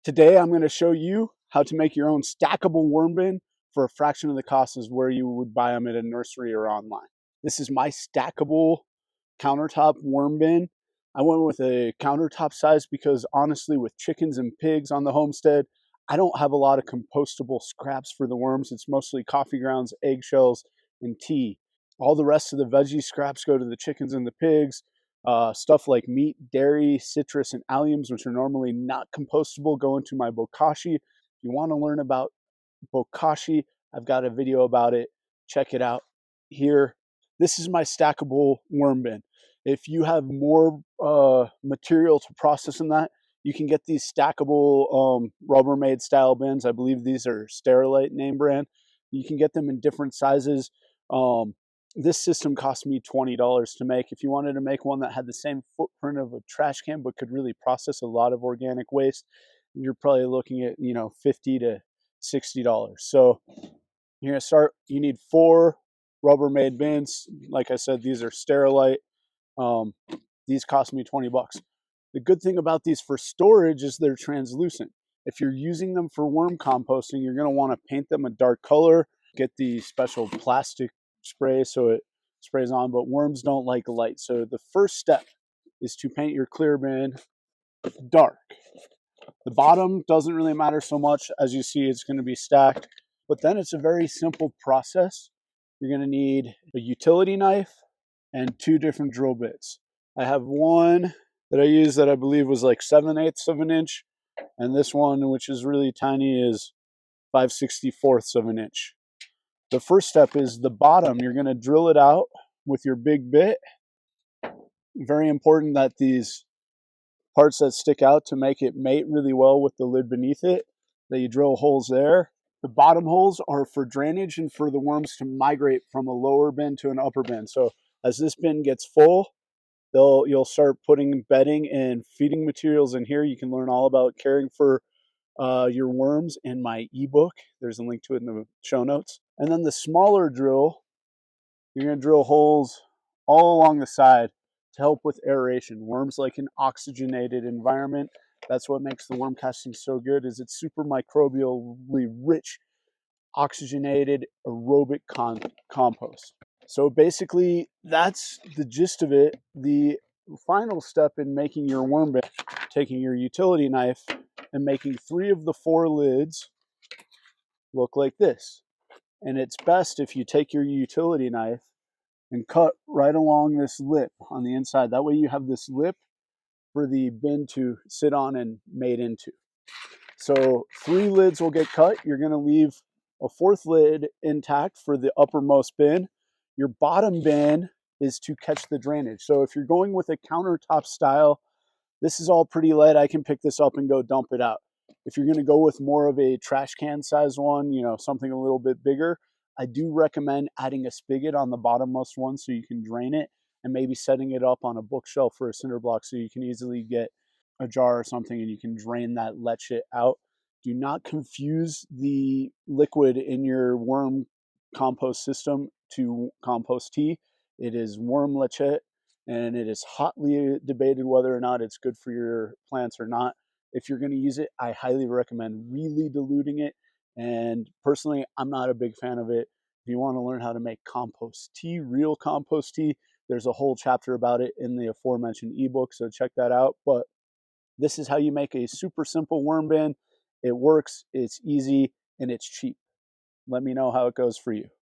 Today I'm going to show you how to make your own stackable worm bin for a fraction of the cost as where you would buy them at a nursery or online. This is my stackable countertop worm bin. I went with a countertop size because honestly, with chickens and pigs on the homestead, I don't have a lot of compostable scraps for the worms. It's mostly coffee grounds, eggshells, and tea. All the rest of the veggie scraps go to the chickens and the pigs. Stuff like meat, dairy, citrus, and alliums, which are normally not compostable, go into my bokashi. If you want to learn about bokashi, I've got a video about it. Check it out here. This is my stackable worm bin. If you have more material to process in that, you can get these stackable Rubbermaid style bins. I believe these are Sterilite name brand. You can get them in different sizes. This system cost me $20 to make. If you wanted to make one that had the same footprint of a trash can but could really process a lot of organic waste, you're probably looking at, $50 to $60. So you're gonna start. You need 4 Rubbermaid bins. Like I said, these are Sterilite. These cost me 20 bucks. The good thing about these for storage is they're translucent. If you're using them for worm composting, you're gonna want to paint them a dark color. Get the special plastic spray so it sprays on, but worms don't like light. So the first step is to paint your clear bin dark. The bottom doesn't really matter so much. As you see, it's going to be stacked, but then it's a very simple process. You're going to need a utility knife and 2 different drill bits. I have one that I use that I believe was like 7/8 of an inch, and this one, which is really tiny, is 5/64 of an inch. The first step is the bottom. You're going to drill it out with your big bit. Very important that these parts that stick out to make it mate really well with the lid beneath it, that you drill holes there. The bottom holes are for drainage and for the worms to migrate from a lower bin to an upper bin. So as this bin gets full, you'll start putting bedding and feeding materials in here. You can learn all about caring for your worms in my ebook. There's a link to it in the show notes. And then the smaller drill, you're going to drill holes all along the side to help with aeration. Worms like an oxygenated environment. That's what makes the worm casting so good, is it's super microbially rich, oxygenated, aerobic compost. So basically, that's the gist of it. The final step in making your worm bin, taking your utility knife and making 3 of the 4 lids look like this. And it's best if you take your utility knife and cut right along this lip on the inside. That way you have this lip for the bin to sit on and mate into. So 3 lids will get cut. You're going to leave a 4th lid intact for the uppermost bin. Your bottom bin is to catch the drainage. So if you're going with a countertop style, this is all pretty light. I can pick this up and go dump it out. If you're going to go with more of a trash can size one, something a little bit bigger, I do recommend adding a spigot on the bottommost one so you can drain it, and maybe setting it up on a bookshelf or a cinder block so you can easily get a jar or something and you can drain that leachate out. Do not confuse the liquid in your worm compost system to compost tea. It is worm leachate, and it is hotly debated whether or not it's good for your plants or not. If you're going to use it, I highly recommend really diluting it. And personally, I'm not a big fan of it. If you want to learn how to make compost tea, real compost tea, there's a whole chapter about it in the aforementioned ebook, so check that out. But this is how you make a super simple worm bin. It works, it's easy, and it's cheap. Let me know how it goes for you.